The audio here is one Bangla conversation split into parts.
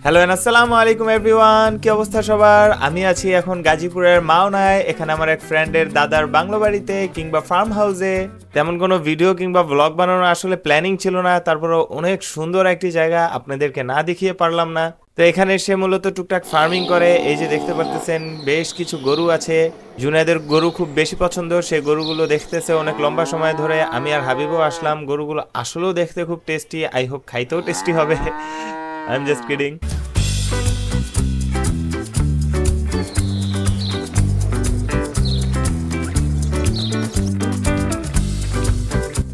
হ্যালো এন্ড আসসালামু আলাইকুম এভরিওয়ান, কি অবস্থা সবার? আমি আছি এখন গাজীপুরের মাওনায়। এখানে আমার এক ফ্রেন্ডের দাদার বাংলো বাড়িতে কিংবা ফার্ম হাউসে। তেমন কোনো ভিডিও কিংবা ব্লগ বানানোর আসলে প্ল্যানিং ছিল না, তারপরে অনেক সুন্দর একটি জায়গা, আপনাদেরকে না দেখিয়ে পারলাম না। তো এখানে সে মূলত টুকটাক ফার্মিং করে। এই যে দেখতে পারতেছেন বেশ কিছু গরু আছে। জুনাইদের গরু খুব বেশি পছন্দ, সে গরুগুলো দেখতেছে অনেক লম্বা সময় ধরে। আমি আর হাবিবও আসলাম। গরুগুলো আসলেও দেখতে খুব টেস্টি, আই হোপ খাইতেও টেস্টি হবে। I am just kidding.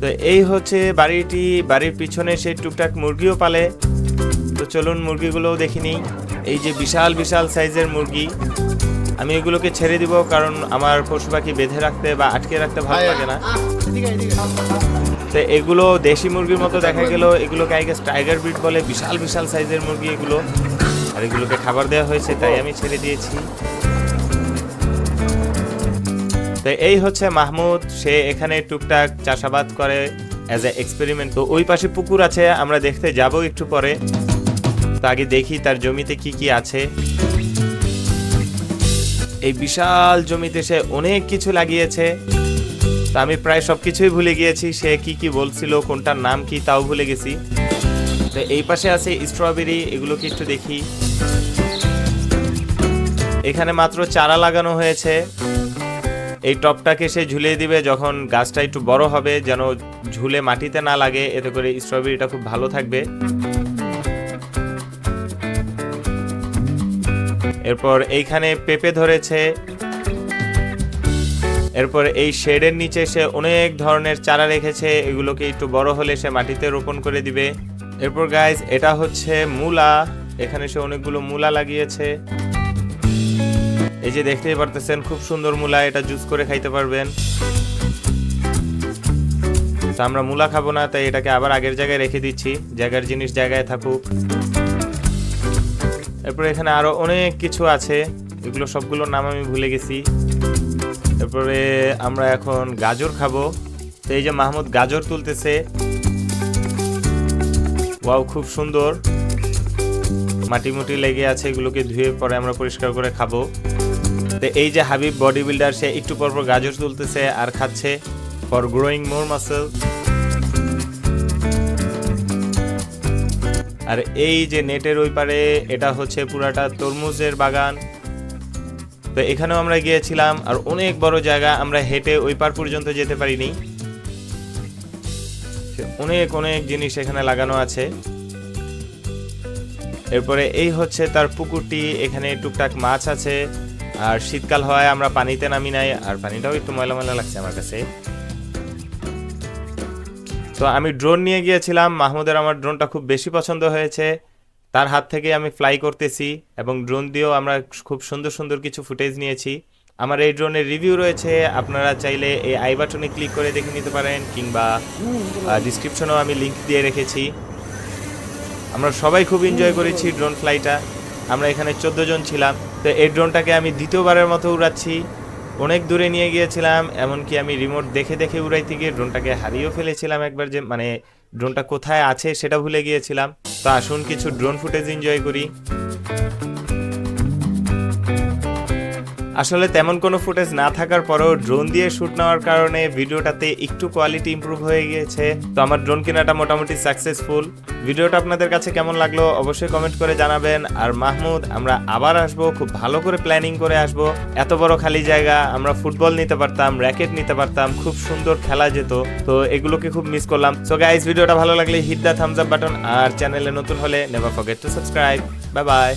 তো এই হচ্ছে বাড়িটি, বাড়ির পিছনে সে টুকটাক মুরগিও পালে। তো চলুন মুরগিগুলোও দেখি নিই। এই যে বিশাল বিশাল সাইজের মুরগি, আমি এগুলোকে ছেড়ে দিব, কারণ আমার পশু পাখি বেঁধে রাখতে বা আটকে রাখতে ভালো লাগে না। তো এগুলো দেশি মুরগির মতো দেখা গেল, এগুলোকে আই গেস টাইগার ব্রিড বলে। বিশাল বিশাল সাইজের মুরগি এগুলো, আর এগুলোকে খাবার দেওয়া হয়েছে তাই আমি ছেড়ে দিয়েছি। তো এই হচ্ছে মাহমুদ, সে এখানে টুকটাক চাষাবাদ করে অ্যাজ এ এক্সপেরিমেন্ট। তো ওই পাশে পুকুর আছে, আমরা দেখতে যাব একটু পরে। তো আগে দেখি তার জমিতে কি কি আছে। এই বিশাল জমিতে সে অনেক কিছু লাগিয়েছে। তো আমি প্রায় সবকিছুই ভুলে গিয়েছি, সে কি কি বলছিল, কোনটার নাম কি তাও ভুলে গেছি। তো এই পাশে আছে স্ট্রবেরি, এগুলোকে একটু দেখি। এখানে মাত্র চারা লাগানো হয়েছে। এই টপটাকে সে ঝুলিয়ে দিবে যখন গাছটা একটু বড় হবে, যেন ঝুলে মাটিতে না লাগে, এতে করে স্ট্রবেরিটা খুব ভালো থাকবে। এরপর এইখানে পেঁপে ধরেছে। এরপর এই শেডের নিচে সে অনেক ধরনের চারা রেখেছে, এগুলোকে একটু বড় হলে সে মাটিতে রোপণ করে দিবে। এরপর গাইস, এটা হচ্ছে মূলা, এখানে সে অনেকগুলো মূলা লাগিয়েছে। এই যে দেখতেই পারতেছেন খুব সুন্দর মূলা, এটা জুস করে খাইতে পারবেন। তো আমরা মূলা খাবো না, তাই এটাকে আবার আগের জায়গায় রেখে দিচ্ছি, জায়গার জিনিস জায়গায় থাকুক। এরপর এখানে আরো অনেক কিছু আছে, এগুলো সবগুলোর নাম আমি ভুলে গেছি। এরপরে আমরা এখন গাজর খাবো। তো এই যে মাহমুদ গাজর তুলতেছে, ওয়াও খুব সুন্দর, মাটি মুটি লেগে আছে, এগুলোকে ধুয়ে পরে আমরা পরিষ্কার করে খাবো। তো এই যে হাবিব বডি বিল্ডার, সে একটু পর পর গাজর তুলতেছে আর খাচ্ছে ফর গ্রোয়িং মোর মাসেল। আর এই যে নেটের ওই পারে, এটা হচ্ছে পুরাটা তরমুজের বাগান। তো এখানেও আমরা গিয়েছিলাম, আর অনেক বড় জায়গা, আমরা হেঁটে ওই পার পর্যন্ত যেতে পারিনি। অনেক অনেক জিনিস এখানে লাগানো আছে। এরপরে এই হচ্ছে তার পুকুরটি, এখানে টুকটাক মাছ আছে। আর শীতকাল হওয়ায় আমরা পানিতে নামি নাই, আর পানিটাও একটু ময়লা ময়লা লাগছে আমার কাছে। তো আমি ড্রোন নিয়ে গিয়েছিলাম, মাহমুদের আমার ড্রোনটা খুব বেশি পছন্দ হয়েছে, তার হাত থেকে আমি ফ্লাই করতেছি, এবং ড্রোন দিয়েও আমরা খুব সুন্দর সুন্দর কিছু ফুটেজ নিয়েছি। আমার এই ড্রোনের রিভিউ রয়েছে, আপনারা চাইলে এই আই বাটনে ক্লিক করে দেখে নিতে পারেন, কিংবা ডিসক্রিপশনেও আমি লিঙ্ক দিয়ে রেখেছি। আমরা সবাই খুব এনজয় করেছি ড্রোন ফ্লাইটা। আমরা এখানে 14 জন ছিলাম। তো এই ড্রোনটাকে আমি দ্বিতীয়বারের মতো উড়াচ্ছি, অনেক দূরে নিয়ে গিয়েছিলাম, এমনকি আমি রিমোট দেখে দেখে উড়াইতে গিয়ে ড্রোনটাকে হারিয়েও ফেলেছিলাম একবার, যে মানে ড্রোনটা কোথায় আছে সেটা ভুলে গিয়েছিলাম। তো আসুন কিছু ড্রোন ফুটেজ এনজয় করি। আসলে তেমন কোনো ফুটেজ না থাকার পরেও ড্রোন দিয়ে শ্যুট নেওয়ার কারণে ভিডিওটাতে একটু কোয়ালিটি ইমপ্রুভ হয়ে গিয়েছে। তো আমার ড্রোন কেনাটা মোটামুটি সাকসেসফুল। ভিডিওটা আপনাদের কাছে কেমন লাগলো অবশ্যই কমেন্ট করে জানাবেন। আর মাহমুদ, আমরা আবার আসবো, খুব ভালো করে প্ল্যানিং করে আসবো। এত বড় খালি জায়গা, আমরা ফুটবল নিতে পারতাম, র্যাকেট নিতে পারতাম, খুব সুন্দর খেলা যেত। তো এগুলোকে খুব মিস করলাম। সো গাইস, ভিডিওটা ভালো লাগলে hit the thumbs up button, আর চ্যানেলে নতুন হলে never forget to subscribe. Bye by.